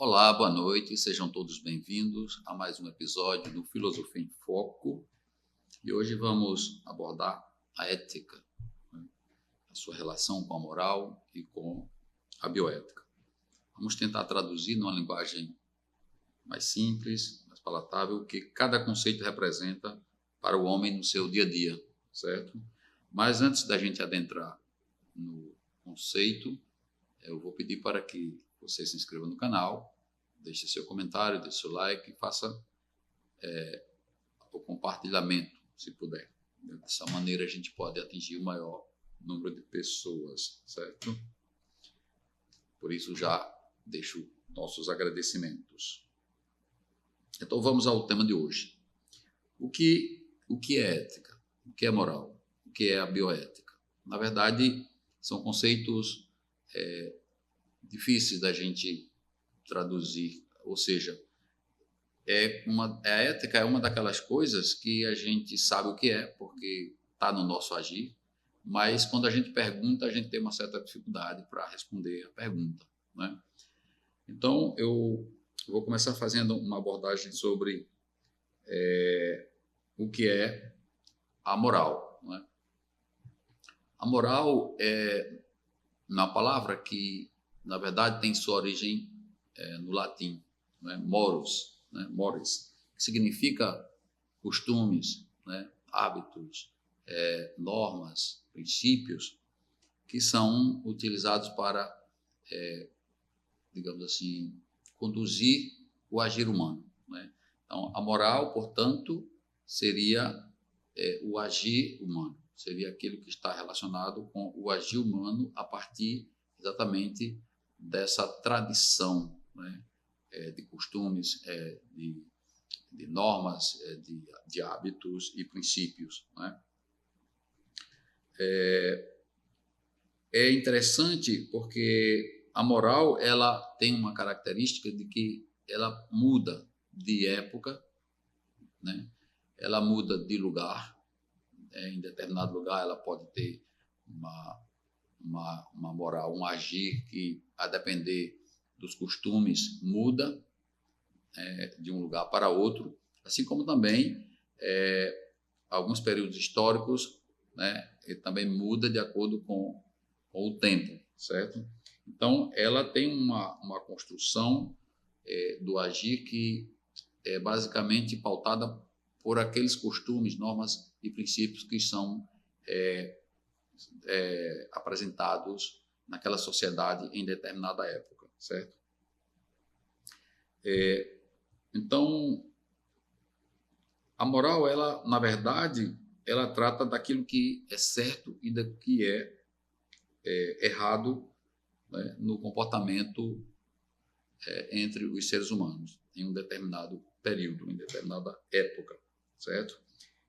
Olá, boa noite, sejam todos bem-vindos a mais um episódio do Filosofia em Foco. E hoje vamos abordar a ética, né? A sua relação com a moral e com a bioética. Vamos tentar traduzir numa linguagem mais simples, mais palatável, o que cada conceito representa para o homem no seu dia a dia, certo? Mas antes da gente adentrar no conceito, eu vou pedir para que você se inscreva no canal, deixe seu comentário, deixe seu like e faça o compartilhamento, se puder. Dessa maneira a gente pode atingir o maior número de pessoas, certo? Por isso já deixo nossos agradecimentos. Então vamos ao tema de hoje. O que é ética? O que é moral? O que é a bioética? Na verdade, são conceitos difíceis da gente traduzir, ou seja, a ética é uma daquelas coisas que a gente sabe o que é, porque está no nosso agir, mas quando a gente pergunta, a gente tem uma certa dificuldade para responder a pergunta, né? Então, eu vou começar fazendo uma abordagem sobre o que é a moral, né? A moral é uma palavra que, na verdade, tem sua origem no latim, né? Morus, né? Mores, que significa costumes, né? Hábitos, normas, princípios que são utilizados para, digamos assim, conduzir o agir humano, né? Então, a moral, portanto, seria o agir humano, seria aquilo que está relacionado com o agir humano a partir exatamente dessa tradição, né? De costumes, de normas, de hábitos e princípios, né? É interessante porque a moral ela tem uma característica de que ela muda de época, né? Ela muda de lugar. Em determinado lugar ela pode ter uma moral, um agir que, a depender dos costumes, muda de um lugar para outro, assim como também alguns períodos históricos, né, ele também muda de acordo com o tempo, certo? Então, ela tem uma construção do agir que é basicamente pautada por aqueles costumes, normas e princípios que são apresentados naquela sociedade em determinada época, certo? Então, a moral, ela, na verdade, ela trata daquilo que é certo e do que é errado, né, no comportamento entre os seres humanos em um determinado período, em determinada época, certo?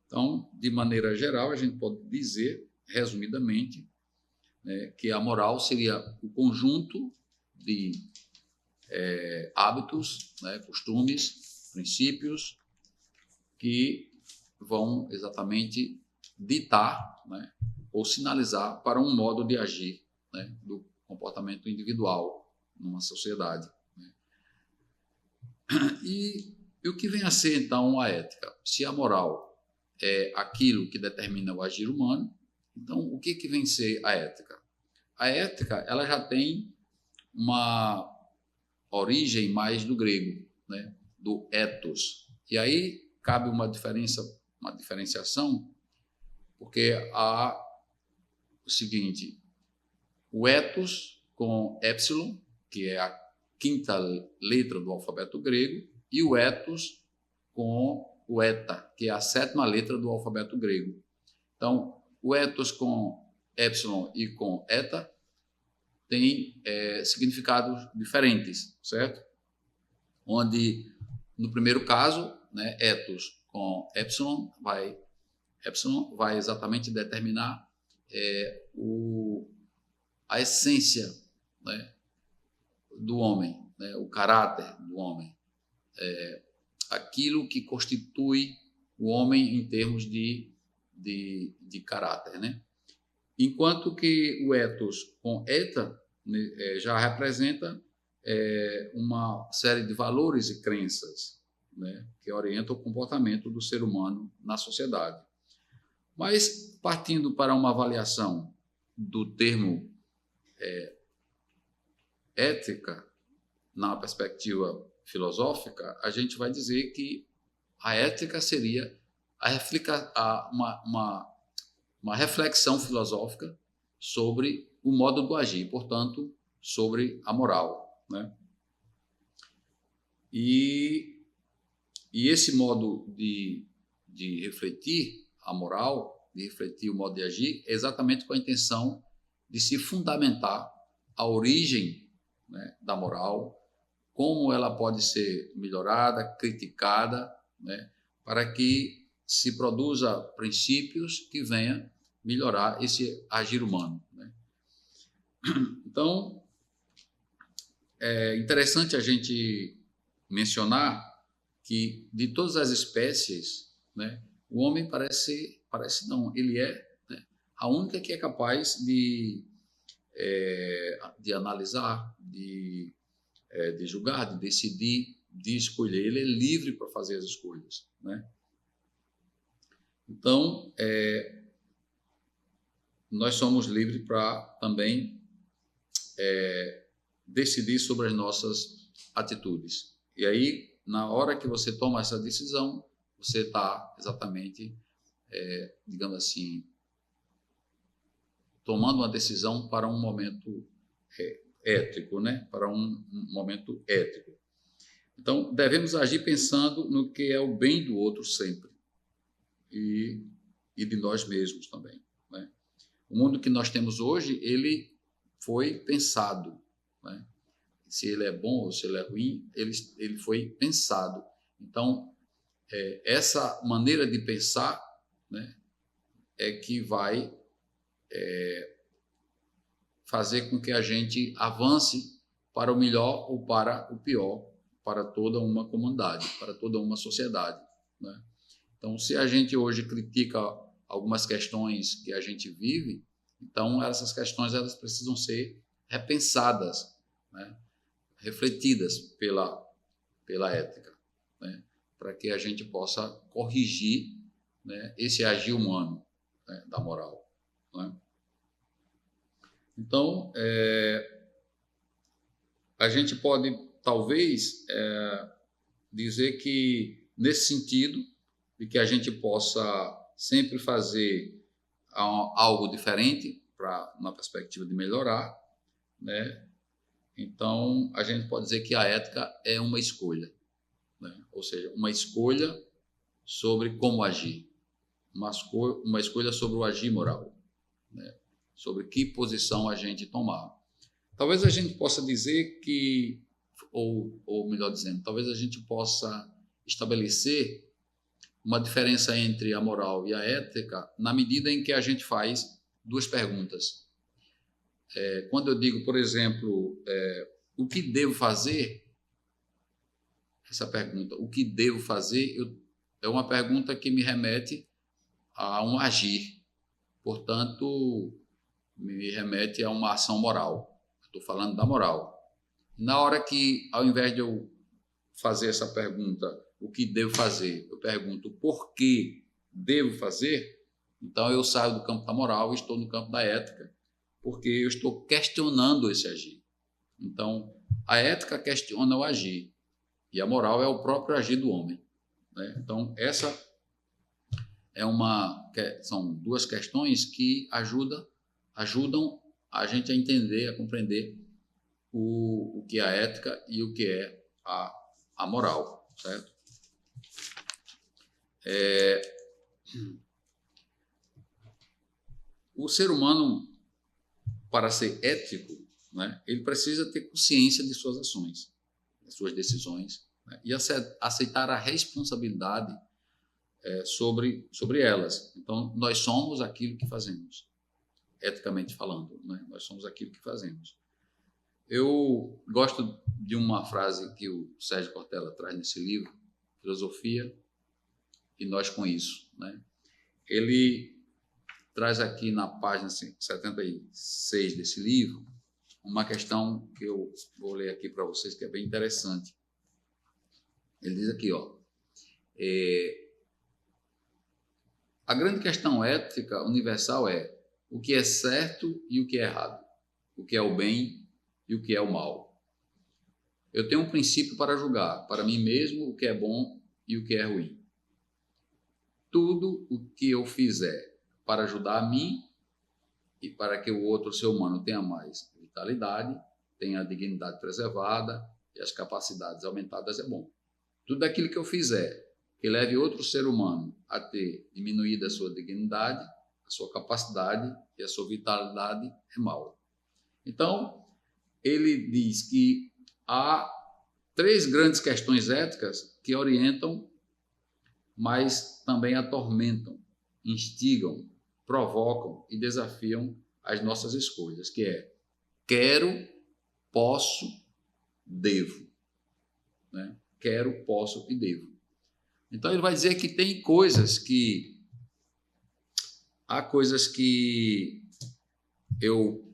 Então, de maneira geral, a gente pode dizer, resumidamente, né, que a moral seria o conjunto de hábitos, né, costumes, princípios que vão exatamente ditar, né, ou sinalizar para um modo de agir, né, do comportamento individual numa sociedade. Né? E o que vem a ser, então, a ética? Se a moral é aquilo que determina o agir humano, então o que vem a ser a ética? A ética ela já tem uma origem mais do grego, né, do ethos. E aí cabe uma diferenciação, porque há o seguinte: o ethos com epsilon, que é a quinta letra do alfabeto grego, e o ethos com o eta, que é a sétima letra do alfabeto grego. Então, o ethos com epsilon e com eta tem significados diferentes, certo? Onde, no primeiro caso, né, ethos com epsilon vai exatamente determinar a essência, né, do homem, né, o caráter do homem, aquilo que constitui o homem em termos de caráter, né? Enquanto que o ethos com eta, né, já representa uma série de valores e crenças, né, que orientam o comportamento do ser humano na sociedade. Mas, partindo para uma avaliação do termo ética, na perspectiva filosófica, a gente vai dizer que a ética seria uma reflexão filosófica sobre o modo do agir, portanto, sobre a moral, né? E esse modo de refletir a moral, de refletir o modo de agir, é exatamente com a intenção de se fundamentar a origem, né, da moral, como ela pode ser melhorada, criticada, né, para que se produza princípios que venham melhorar esse agir humano, né? Então, é interessante a gente mencionar que de todas as espécies, né, o homem parece não, ele é, né, a única que é capaz de analisar, de julgar, de decidir, de escolher. Ele é livre para fazer as escolhas, né? Então, nós somos livres para também decidir sobre as nossas atitudes. E aí, na hora que você toma essa decisão, você está exatamente, digamos assim, tomando uma decisão para um momento ético, né? Para um momento ético. Então, devemos agir pensando no que é o bem do outro sempre e de nós mesmos também, né? O mundo que nós temos hoje, ele foi pensado, né? Se ele é bom ou se ele é ruim, ele foi pensado. Então, essa maneira de pensar, né, é que vai fazer com que a gente avance para o melhor ou para o pior, para toda uma comunidade, para toda uma sociedade, né? Então, se a gente hoje critica algumas questões que a gente vive, então essas questões elas precisam ser repensadas, né, refletidas pela ética, né, para que a gente possa corrigir, né, esse agir humano, né, da moral, né? Então, a gente pode, talvez, dizer que, nesse sentido, de que a gente possa sempre fazer algo diferente na perspectiva de melhorar, né? Então, a gente pode dizer que a ética é uma escolha, né? Ou seja, uma escolha sobre como agir, uma escolha sobre o agir moral, né? Sobre que posição a gente tomar. Talvez a gente possa dizer que, ou melhor dizendo, talvez a gente possa estabelecer uma diferença entre a moral e a ética na medida em que a gente faz duas perguntas. Quando eu digo, por exemplo, o que devo fazer? Essa pergunta, o que devo fazer, é uma pergunta que me remete a um agir. Portanto, me remete a uma ação moral. Estou falando da moral. Na hora que, ao invés de eu fazer essa pergunta, o que devo fazer, eu pergunto por que devo fazer, então eu saio do campo da moral e estou no campo da ética, porque eu estou questionando esse agir. Então, a ética questiona o agir e a moral é o próprio agir do homem, né? Então, essa são duas questões que ajudam a gente a entender, a compreender o que é a ética e o que é a moral, certo? O ser humano, para ser ético, né, ele precisa ter consciência de suas ações, de suas decisões, né, e aceitar a responsabilidade sobre elas. Então, nós somos aquilo que fazemos, eticamente falando, né? Nós somos aquilo que fazemos. Eu gosto de uma frase que o Sérgio Cortella traz nesse livro, Filosofia e Nós com Isso, né? Ele traz aqui na página 76 desse livro uma questão que eu vou ler aqui para vocês, que é bem interessante. Ele diz aqui, a grande questão ética universal é o que é certo e o que é errado, o que é o bem e o que é o mal. Eu tenho um princípio para julgar, para mim mesmo, o que é bom e o que é ruim. Tudo o que eu fizer para ajudar a mim e para que o outro ser humano tenha mais vitalidade, tenha a dignidade preservada e as capacidades aumentadas é bom. Tudo aquilo que eu fizer que leve outro ser humano a ter diminuído a sua dignidade, a sua capacidade e a sua vitalidade é mal. Então, ele diz que há 3 grandes questões éticas que orientam, mas também atormentam, instigam, provocam e desafiam as nossas escolhas, que é quero, posso, devo. Né? Quero, posso e devo. Então ele vai dizer que tem coisas que... Há coisas que eu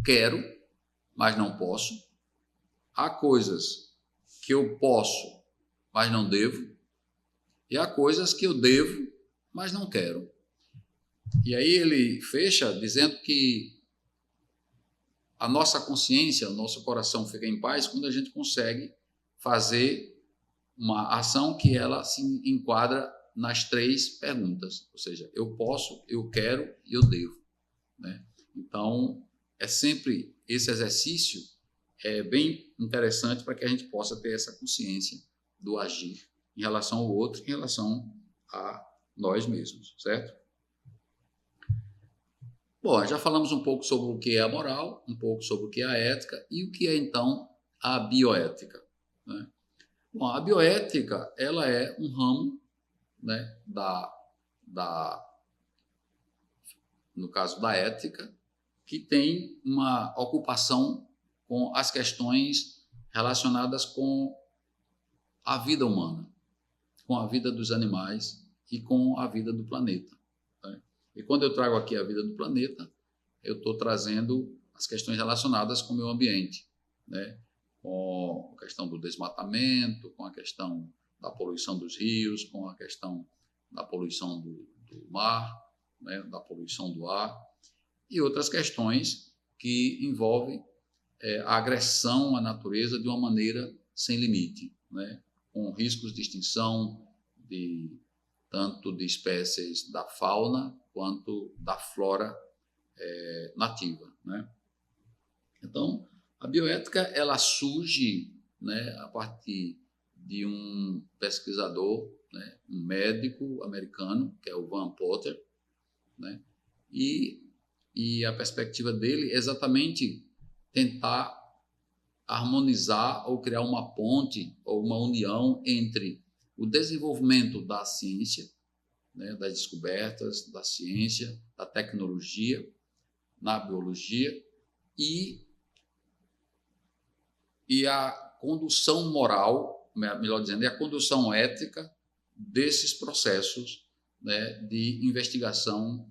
quero, mas não posso. Há coisas que eu posso, mas não devo. E há coisas que eu devo, mas não quero. E aí ele fecha dizendo que a nossa consciência, o nosso coração fica em paz quando a gente consegue fazer uma ação que ela se enquadra nas 3 perguntas. Ou seja, eu posso, eu quero e eu devo. Né? Então, é sempre esse exercício é bem interessante para que a gente possa ter essa consciência do agir em relação ao outro, em relação a nós mesmos, certo? Bom, já falamos um pouco sobre o que é a moral, um pouco sobre o que é a ética e o que é, então, a bioética. Né? Bom, a bioética ela é um ramo, né, no caso da ética, que tem uma ocupação com as questões relacionadas com a vida humana, com a vida dos animais e com a vida do planeta. Né? E quando eu trago aqui a vida do planeta, eu estou trazendo as questões relacionadas com o meio ambiente, né? Com a questão do desmatamento, com a questão da poluição dos rios, com a questão da poluição do mar, né? Da poluição do ar e outras questões que envolvem a agressão à natureza de uma maneira sem limite, né? Com riscos de extinção tanto de espécies da fauna quanto da flora nativa. Né? Então, a bioética ela surge, né, a partir de um pesquisador, né, um médico americano, que é o Van Potter, né, e a perspectiva dele é exatamente tentar harmonizar ou criar uma ponte ou uma união entre o desenvolvimento da ciência, né, das descobertas da ciência, da tecnologia, na biologia e a condução moral, melhor dizendo, a condução ética desses processos, né, de investigação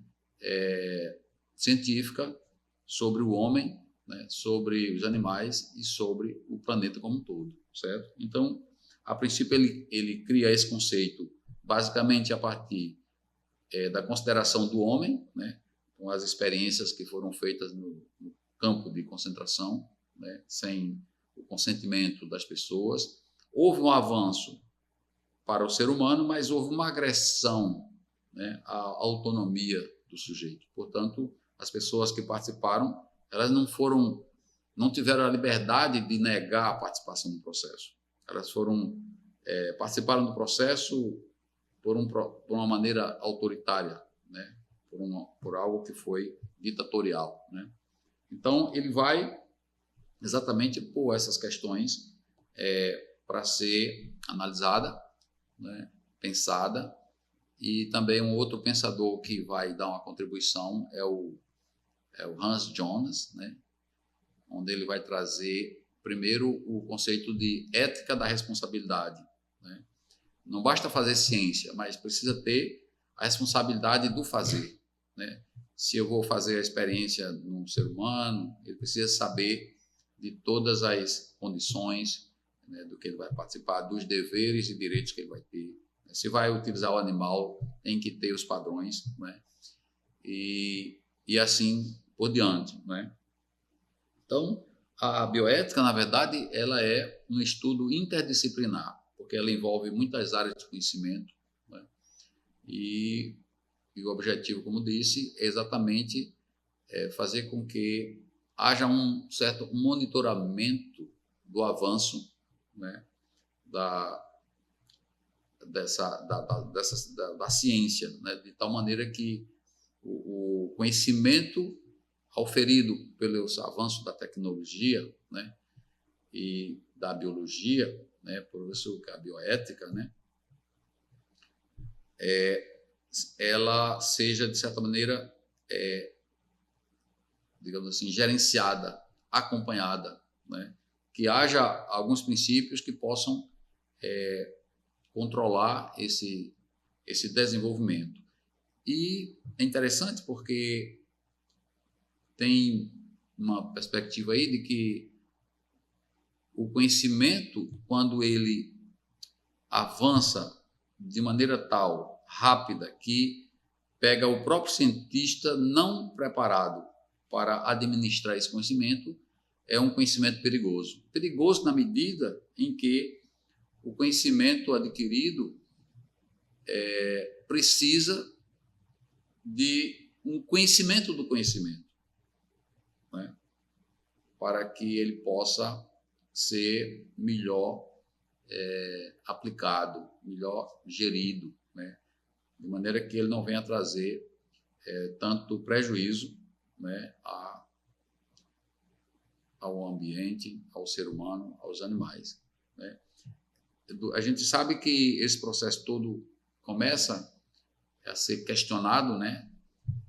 científica sobre o homem, né, sobre os animais e sobre o planeta como um todo, certo? Então, a princípio, ele cria esse conceito basicamente a partir da consideração do homem, né, com as experiências que foram feitas no campo de concentração, né, sem o consentimento das pessoas. Houve um avanço para o ser humano, mas houve uma agressão, né, à autonomia do sujeito. Portanto, as pessoas que participaram, elas não tiveram a liberdade de negar a participação no processo. Elas participaram do processo por uma maneira autoritária, né? Por algo que foi ditatorial, né? Então, ele vai exatamente pôr essas questões para ser analisada, né? Pensada, e também um outro pensador que vai dar uma contribuição é o Hans Jonas, né? Onde ele vai trazer primeiro o conceito de ética da responsabilidade, né? Não basta fazer ciência, mas precisa ter a responsabilidade do fazer, né? Se eu vou fazer a experiência num ser humano, ele precisa saber de todas as condições, né, do que ele vai participar, dos deveres e direitos que ele vai ter. Se vai utilizar o animal, tem que ter os padrões, né? E assim por diante, né? Então, a bioética, na verdade, ela é um estudo interdisciplinar, porque ela envolve muitas áreas de conhecimento, né? E o objetivo, como disse, é exatamente fazer com que haja um certo monitoramento do avanço, né, da ciência, né, de tal maneira que o conhecimento auferido pelo avanço da tecnologia, né, e da biologia, né, por isso que a bioética, né, ela seja, de certa maneira, digamos assim, gerenciada, acompanhada, né, que haja alguns princípios que possam controlar esse desenvolvimento. E é interessante porque tem uma perspectiva aí de que o conhecimento, quando ele avança de maneira tal, rápida, que pega o próprio cientista não preparado para administrar esse conhecimento, é um conhecimento perigoso. Perigoso na medida em que o conhecimento adquirido precisa de um conhecimento do conhecimento, né, para que ele possa ser melhor aplicado, melhor gerido, né, de maneira que ele não venha trazer tanto prejuízo, né, ao ambiente, ao ser humano, aos animais, né. A gente sabe que esse processo todo começa a ser questionado, né,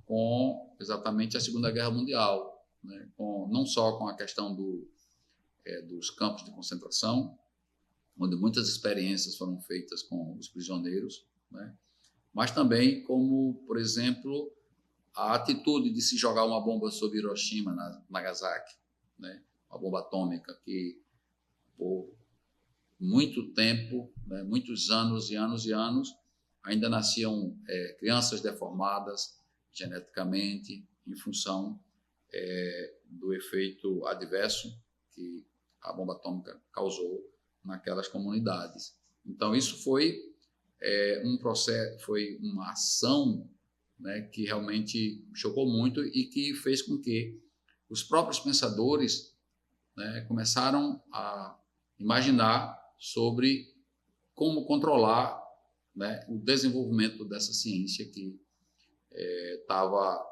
com exatamente a Segunda Guerra Mundial, né, não só com a questão dos campos de concentração, onde muitas experiências foram feitas com os prisioneiros, né, mas também como, por exemplo, a atitude de se jogar uma bomba sobre Hiroshima, Nagasaki, né, uma bomba atômica que, por muito tempo, né, muitos anos e anos e anos, ainda nasciam crianças deformadas geneticamente em função do efeito adverso que a bomba atômica causou naquelas comunidades. Então, isso foi um processo, foi uma ação, né, que realmente chocou muito e que fez com que os próprios pensadores, né, começaram a imaginar sobre como controlar, né, o desenvolvimento dessa ciência que estava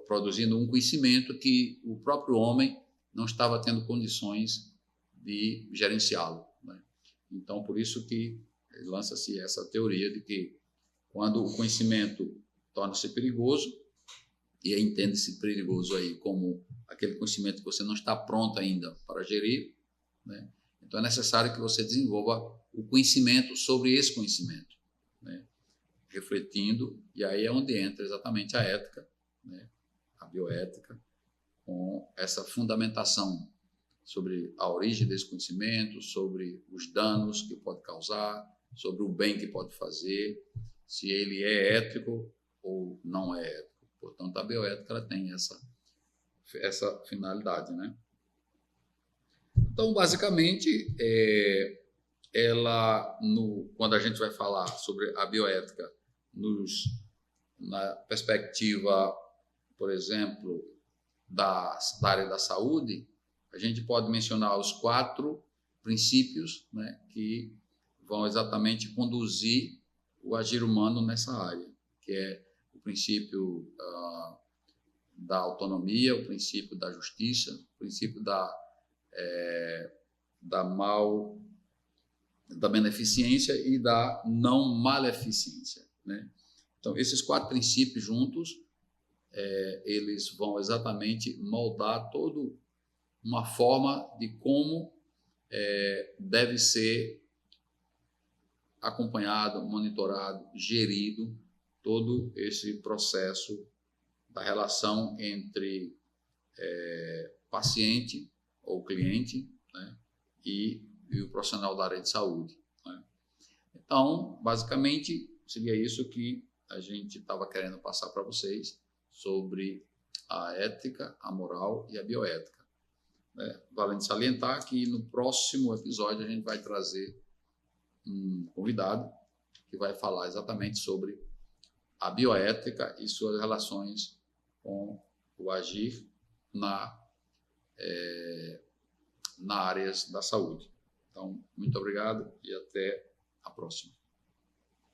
produzindo um conhecimento que o próprio homem não estava tendo condições de gerenciá-lo, né? Então, por isso que lança-se essa teoria de que quando o conhecimento torna-se perigoso, e entende-se perigoso aí como aquele conhecimento que você não está pronto ainda para gerir, né? Então é necessário que você desenvolva o conhecimento sobre esse conhecimento, né, refletindo, e aí é onde entra exatamente a ética, né, a bioética, com essa fundamentação sobre a origem desse conhecimento, sobre os danos que pode causar, sobre o bem que pode fazer, se ele é ético ou não é ético. Portanto, a bioética ela tem essa finalidade, né? Então, basicamente, quando a gente vai falar sobre a bioética na perspectiva, por exemplo, da área da saúde, a gente pode mencionar os 4 princípios, né, que vão exatamente conduzir o agir humano nessa área, que é o princípio da autonomia, o princípio da justiça, o princípio da beneficência e da não maleficência, né? Então, esses 4 princípios juntos, eles vão exatamente moldar toda uma forma de como deve ser acompanhado, monitorado, gerido todo esse processo da relação entre paciente ou cliente, né, e o profissional da área de saúde, né? Então, basicamente, seria isso que a gente estava querendo passar para vocês sobre a ética, a moral e a bioética, né? Vale salientar que no próximo episódio a gente vai trazer um convidado que vai falar exatamente sobre a bioética e suas relações com o agir na área da saúde. Então, muito obrigado e até a próxima.